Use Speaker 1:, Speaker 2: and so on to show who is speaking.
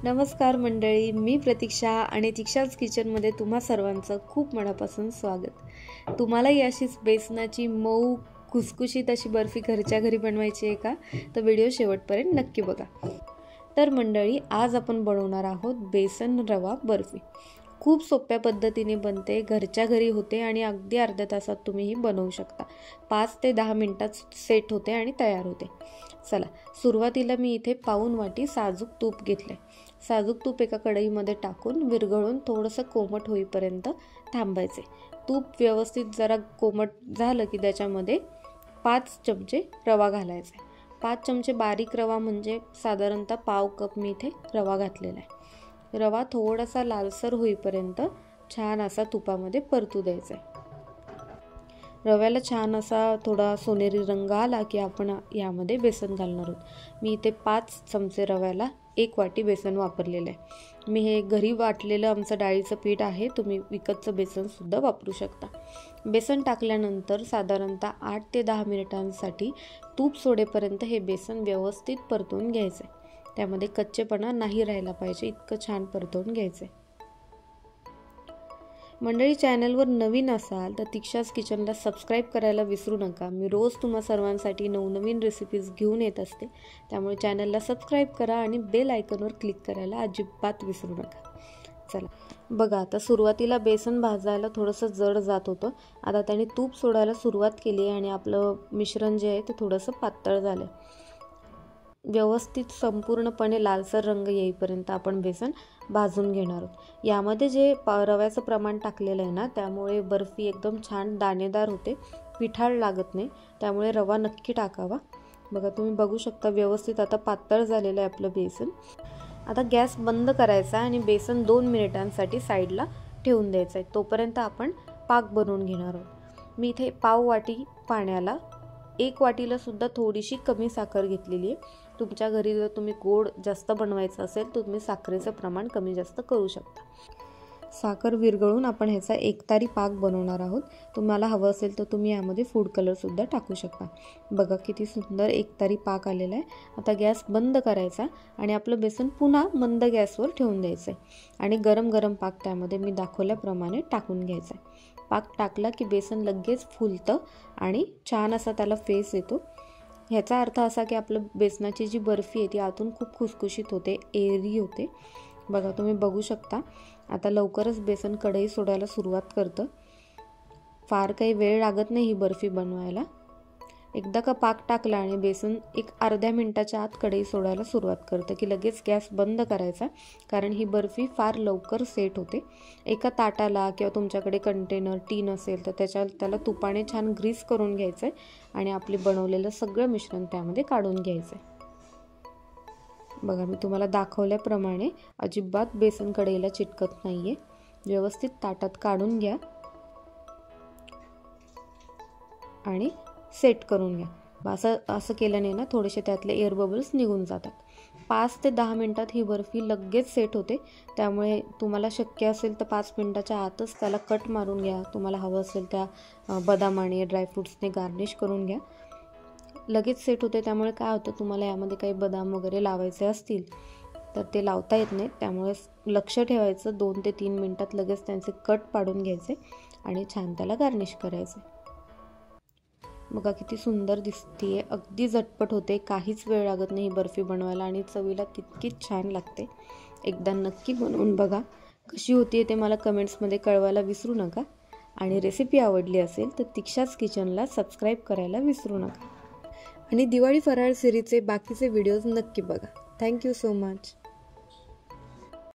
Speaker 1: नमस्कार मंडळी, मी प्रतीक्षा आणि तीक्षाज किचनमध्ये तुम्हा सर्वांचं खूप मनापासून स्वागत। तुम्हालाही अशीच बेसनाची मऊ खुसखुशीत अशी बर्फी घरच्या घरी बनवायची आहे का? तर व्हिडिओ शेवटपर्यंत नक्की बघा। तर मंडळी, आज आपण बनवणार आहोत बेसन रवा बर्फी। खूप सोप्या पद्धतीने बनते, घरच्या घरी होते आणि अगदी अर्ध्या तासात तुम्ही ही बनवू शकता। 5 ते 10 मिनिटात सेट होते आणि तयार होते। चला, सुरुवातीला मी इथे पाऊण वाटी साजूक तूप घेतले। साजूक तूप एका कढईमध्ये टाकून विरघळून थोडंसं कोमट होईपर्यंत थांबायचे। तूप व्यवस्थित जरा कोमट झालं की त्याच्यामध्ये 5 चमचे रवा घालायचा। 5 चमचे बारीक रवा म्हणजे साधारणतः पाव कप मी इथे रवा घातलेला आहे। रवा थोडासा लालसर होईपर्यंत छान असा तुपामध्ये परतू द्यायचा आहे। रव्याला छान असा थोडा सोनेरी रंग आला की आपण यामध्ये बेसन घालणार आहोत। मी इथे 5 चमचे रव्याला 1 वाटी बेसन वापरलेलं आहे। मी हे घरी वाटलेलं आमचं डाळीचं पीठ आहे, तुम्ही विकतचं बेसन सुद्धा वापरू शकता। बेसन टाकल्यानंतर साधारणतः 8 ते 10 मिनिटांसाठी तूप सोडेपर्यंत हे बेसन व्यवस्थित परतवून घ्यायचं आहे। त्यामध्ये कच्चेपणा नाही राहिला पाहिजे, इतकं छान परतवून घ्यायचं आहे। मंडळी, चॅनलवर नवीन असाल तर तीक्षाज किचनला सबस्क्राईब करायला विसरू नका। मी रोज तुम्हा सर्वांसाठी नवनवीन रेसिपीज घेऊन येत असते, त्यामुळे चॅनलला सबस्क्राईब करा आणि बेल आयकॉनवर क्लिक करायला अजिबात विसरू नका। चला बघा, आता सुरुवातीला बेसन भाजायला थोडंसं जड जात होतं, आता त्याने तूप सोडायला सुरुवात केली आणि आपलं मिश्रण जे आहे ते थोडंसं पातळ झालं। व्यवस्थित संपूर्णपणे लालसर रंग येईपर्यंत आपण बेसन भाजून घेणार आहोत। यामध्ये जे रव्याचं प्रमाण टाकलेलं आहे ना, त्यामुळे बर्फी एकदम छान दाणेदार होते, पिठाळ लागत नाही, त्यामुळे रवा नक्की टाकावा। बघा, तुम्ही बघू शकता व्यवस्थित आता पातळ झालेलं आहे आपलं बेसन। आता गॅस बंद करायचा आणि बेसन 2 मिनिटांसाठी साईडला ठेवून द्यायचं आहे। तोपर्यंत आपण पाक बनवून घेणार आहोत। मी इथे पाव वाटी पाण्याला 1 वाटीला सुद्धा थोडीशी कमी साखर घेतलेली आहे। तुमच्या घरी जर तुम्ही गोड जास्त बनवायचं असेल तर तुम्ही साखरेचं प्रमाण कमी जास्त करू शकता। साखर विरघळून आपण ह्याचा एकतारी पाक बनवणार आहोत। तुम्हाला हवं असेल तर तुम्ही यामध्ये फूड कलर सुद्धा टाकू शकता। बघा किती सुंदर एकतारी पाक आलेला आहे। आता गॅस बंद करायचा आणि आपलं बेसन पुन्हा मंद गॅसवर ठेवून द्यायचं आहे आणि गरम गरम पाक त्यामध्ये मी दाखवल्याप्रमाणे टाकून घ्यायचा आहे। पाक टाकला की बेसन लगेच फुलतं आणि छान असा त्याला फेस येतो। ह्याचा अर्थ असा की आपलं बेसनाची जी बर्फी आहे ती आतून खूप खुसखुशीत होते, एरी होते। बघा, तुम्ही बघू शकता आता लवकरच बेसन कढई सोडायला सुरुवात करतं। फार काही वेळ लागत नाही ही बर्फी बनवायला। एकदा का पाक टाकला आणि बेसन एक अर्ध्या मिनिटाच्या आत कढई सोडायला सुरुवात करतं की लगेच गॅस बंद करायचा, कारण ही बर्फी फार लवकर सेट होते। एका ताटाला किंवा तुमच्याकडे कंटेनर टीन असेल तर त्याला तुपाने छान ग्रीस करून घ्यायचं आहे आणि आपले बनवलेलं सगळं मिश्रण त्यामध्ये काढून घ्यायचं आहे। बघा, मी तुम्हाला दाखवल्याप्रमाणे अजिबात बेसन कढईला चिटकत नाहीये। व्यवस्थित ताटात काढून घ्या आणि सेट करून घ्या। असं केल्याने ना थोडेसे त्यातले एअर बबल्स निघून जातात। 5 ते 10 मिनिटात ही बर्फी लगेच सेट होते, त्यामुळे तुम्हाला शक्य असेल तर 5 मिनिटाच्या आतच त्याला कट मारून घ्या। तुम्हाला हवं असेल त्या बदामाने ड्रायफ्रूट्सने गार्निश करून घ्या। लगेच सेट होते, त्यामुळे काय होतं, तुम्हाला यामध्ये काही बदाम वगैरे लावायचे असतील तर ते लावता येत नाहीत, त्यामुळे लक्ष ठेवायचं। 2 ते 3 मिनिटात लगेच त्यांचे कट पाडून घ्यायचे आणि छान त्याला गार्निश करायचे। बघा किती सुंदर दिसतीये, अगदी झटपट होते, काहीच वेळ लागत नाही बर्फी बनवायला आणि चवीला तितकीच छान लागते। एकदा नक्की बनवून बघा, कशी होतीये ते मला कमेंट्समध्ये कळवायला विसरू नका। आणि रेसिपी आवडली असेल तर तीक्षाज किचनला सबस्क्राईब करायला विसरू नका आणि दिवाळी फराळ सिरीजचे बाकीचे व्हिडिओज नक्की बघा। Thank you so much.